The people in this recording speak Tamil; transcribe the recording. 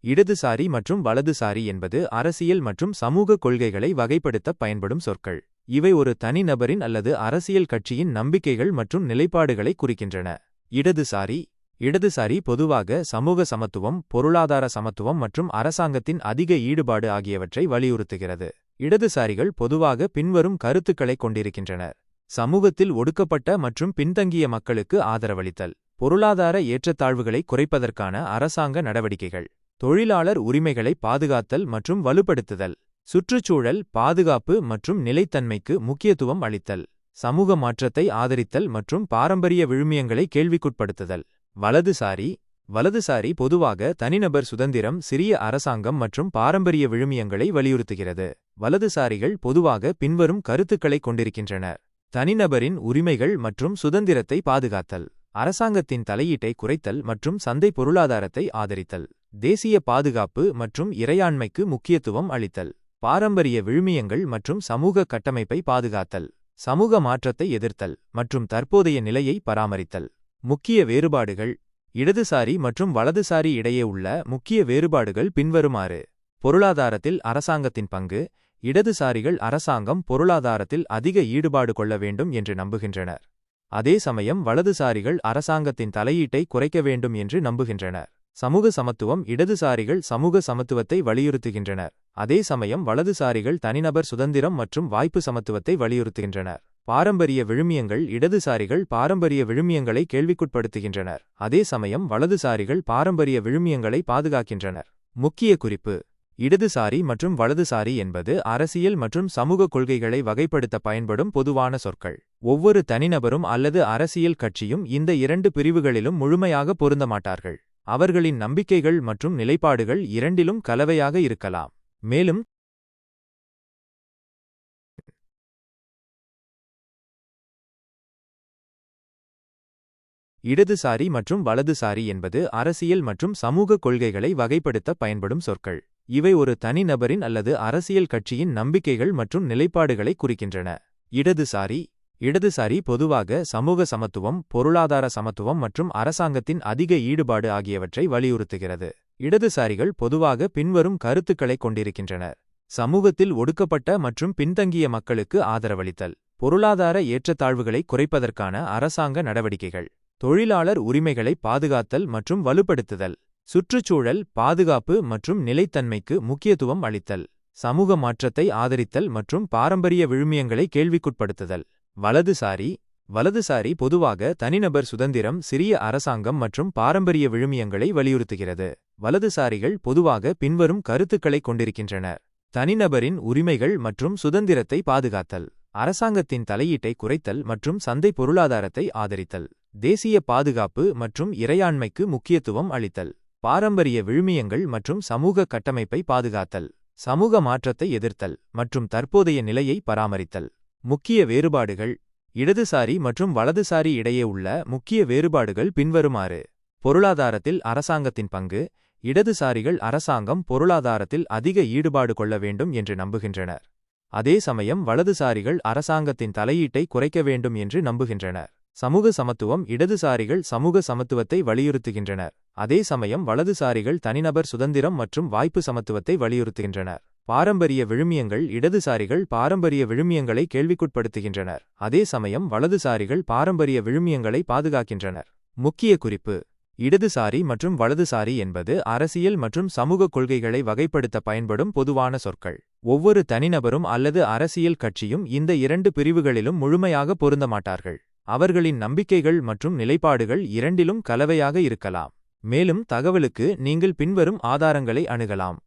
இடதுசாரி மற்றும் வலதுசாரி என்பது அரசியல் மற்றும் சமூக கொள்கைகளை வகைப்படுத்த பயன்படும் சொற்கள். இவை ஒரு தனிநபரின் அல்லது அரசியல் கட்சியின் நம்பிக்கைகள் மற்றும் நிலைப்பாடுகளை குறிக்கின்றன. இடதுசாரி பொதுவாக சமூக சமத்துவம், பொருளாதார சமத்துவம் மற்றும் அரசாங்கத்தின் அதிக ஈடுபாடு ஆகியவற்றை வலியுறுத்துகிறது. இடதுசாரிகள் பொதுவாக பின்வரும் கருத்துக்களை கொண்டிருக்கின்றனர். சமூகத்தில் ஒடுக்கப்பட்ட மற்றும் பின்தங்கிய மக்களுக்கு ஆதரவளித்தல். பொருளாதார ஏற்றத்தாழ்வுகளை குறைப்பதற்கான அரசாங்க நடவடிக்கைகள். தொழிலாளர் உரிமைகளை பாதுகாத்தல் மற்றும் வலுப்படுத்துதல். சுற்றுச்சூழல், பாதுகாப்பு மற்றும் நிலைத்தன்மைக்கு முக்கியத்துவம் அளித்தல். சமூக மாற்றத்தை ஆதரித்தல் மற்றும் பாரம்பரிய விழுமியங்களை கேள்விக்குட்படுத்துதல். வலதுசாரி பொதுவாக தனிநபர் சுதந்திரம், சிறிய அரசாங்கம் மற்றும் பாரம்பரிய விழுமியங்களை வலியுறுத்துகிறது. வலதுசாரிகள் பொதுவாக பின்வரும் கருத்துக்களை கொண்டிருக்கின்றனர். தனிநபரின் உரிமைகள் மற்றும் சுதந்திரத்தை பாதுகாத்தல். அரசாங்கத்தின் தலையீட்டை குறைத்தல் மற்றும் சந்தை பொருளாதாரத்தை ஆதரித்தல். தேசிய பாதுகாப்பு மற்றும் இறையாண்மைக்கு முக்கியத்துவம் அளித்தல். பாரம்பரிய விழுமியங்கள் மற்றும் சமூக கட்டமைப்பை பாதுகாத்தல். சமூக மாற்றத்தை எதிர்த்தல் மற்றும் தற்போதைய நிலையை பராமரித்தல். முக்கிய வேறுபாடுகள். இடதுசாரி மற்றும் வலதுசாரி இடையே உள்ள முக்கிய வேறுபாடுகள் பின்வருமாறு. பொருளாதாரத்தில் அரசாங்கத்தின் பங்கு. இடதுசாரிகள் அரசாங்கம் பொருளாதாரத்தில் அதிக ஈடுபாடு கொள்ள வேண்டும் என்று நம்புகின்றனர். அதே சமயம் வலதுசாரிகள் அரசாங்கத்தின் தலையீட்டை குறைக்க வேண்டும் என்று நம்புகின்றனர். சமூக சமத்துவம். இடதுசாரிகள் சமூக சமத்துவத்தை வலியுறுத்துகின்றனர். அதே சமயம் வலதுசாரிகள் தனிநபர் சுதந்திரம் மற்றும் வாய்ப்பு சமத்துவத்தை வலியுறுத்துகின்றனர். பாரம்பரிய விழுமியங்கள். இடதுசாரிகள் பாரம்பரிய விழுமியங்களை கேள்விக்குட்படுத்துகின்றனர். அதே சமயம் வலதுசாரிகள் பாரம்பரிய விழுமியங்களை பாதுகாக்கின்றனர். முக்கிய குறிப்பு. இடதுசாரி மற்றும் வலதுசாரி என்பது அரசியல் மற்றும் சமூக கொள்கைகளை வகைப்படுத்த பயன்படும் பொதுவான சொற்கள். ஒவ்வொரு தனிநபரும் அல்லது அரசியல் கட்சியும் இந்த இரண்டு பிரிவுகளிலும் முழுமையாக பொருந்த மாட்டார்கள். அவர்களின் நம்பிக்கைகள் மற்றும் நிலைப்பாடுகள் இரண்டிலும் கலவையாக இருக்கலாம். மேலும் இடதுசாரி மற்றும் வலதுசாரி என்பது அரசியல் மற்றும் சமூக கொள்கைகளை வகைப்படுத்த பயன்படும் சொற்கள். இவை ஒரு தனிநபரின் அல்லது அரசியல் கட்சியின் நம்பிக்கைகள் மற்றும் நிலைப்பாடுகளை குறிக்கின்றன. இடதுசாரி பொதுவாக சமூக சமத்துவம், பொருளாதார சமத்துவம் மற்றும் அரசாங்கத்தின் அதிக ஈடுபாடு ஆகியவற்றை வலியுறுத்துகிறது. இடதுசாரிகள் பொதுவாக பின்வரும் கருத்துக்களை கொண்டிருக்கின்றனர். சமூகத்தில் ஒடுக்கப்பட்ட மற்றும் பின்தங்கிய மக்களுக்கு ஆதரவளித்தல். பொருளாதார ஏற்றத்தாழ்வுகளை குறைப்பதற்கான அரசாங்க நடவடிக்கைகள். தொழிலாளர் உரிமைகளை பாதுகாத்தல் மற்றும் வலுப்படுத்துதல். சுற்றுச்சூழல், பாதுகாப்பு மற்றும் நிலைத்தன்மைக்கு முக்கியத்துவம் அளித்தல். சமூக மாற்றத்தை ஆதரித்தல் மற்றும் பாரம்பரிய விழுமியங்களை கேள்விக்குட்படுத்துதல். வலதுசாரி பொதுவாக தனிநபர் சுதந்திரம், சிறிய அரசாங்கம் மற்றும் பாரம்பரிய விழுமியங்களை வலியுறுத்துகிறது. வலதுசாரிகள் பொதுவாக பின்வரும் கருத்துக்களை கொண்டிருக்கின்றனர். தனிநபரின் உரிமைகள் மற்றும் சுதந்திரத்தை பாதுகாத்தல். அரசாங்கத்தின் தலையீட்டை குறைத்தல் மற்றும் சந்தை பொருளாதாரத்தை ஆதரித்தல். தேசிய பாதுகாப்பு மற்றும் இறையாண்மைக்கு முக்கியத்துவம் அளித்தல். பாரம்பரிய விழுமியங்கள் மற்றும் சமூக கட்டமைப்பை பாதுகாத்தல். சமூக மாற்றத்தை எதிர்த்தல் மற்றும் தற்போதைய நிலையை பராமரித்தல். முக்கிய வேறுபாடுகள். இடதுசாரி மற்றும் வலதுசாரி இடையே உள்ள முக்கிய வேறுபாடுகள் பின்வருமாறு. பொருளாதாரத்தில் அரசாங்கத்தின் பங்கு. இடதுசாரிகள் அரசாங்கம் பொருளாதாரத்தில் அதிக ஈடுபாடு கொள்ள வேண்டும் என்று நம்புகின்றனர். அதே சமயம் வலதுசாரிகள் அரசாங்கத்தின் தலையீட்டை குறைக்க வேண்டும் என்று நம்புகின்றனர். சமூக சமத்துவம். இடதுசாரிகள் சமூக சமத்துவத்தை வலியுறுத்துகின்றனர். அதே சமயம் வலதுசாரிகள் தனிநபர் சுதந்திரம் மற்றும் வாய்ப்பு சமத்துவத்தை வலியுறுத்துகின்றனர். பாரம்பரிய விழுமியங்கள். இடதுசாரிகள் பாரம்பரிய விழுமியங்களை கேள்விக்குட்படுத்துகின்றனர். அதே சமயம் வலதுசாரிகள் பாரம்பரிய விழுமியங்களை பாதுகாக்கின்றனர். முக்கிய குறிப்பு. இடதுசாரி மற்றும் வலதுசாரி என்பது அரசியல் மற்றும் சமூக கொள்கைகளை வகைப்படுத்த பயன்படும் பொதுவான சொற்கள். ஒவ்வொரு தனிநபரும் அல்லது அரசியல் கட்சியும் இந்த இரண்டு பிரிவுகளிலும் முழுமையாக பொருந்த மாட்டார்கள். அவர்களின் நம்பிக்கைகள் மற்றும் நிலைப்பாடுகள் இரண்டிலும் கலவையாக இருக்கலாம். மேலும் தகவலுக்கு நீங்கள் பின்வரும் ஆதாரங்களை அணுகலாம்.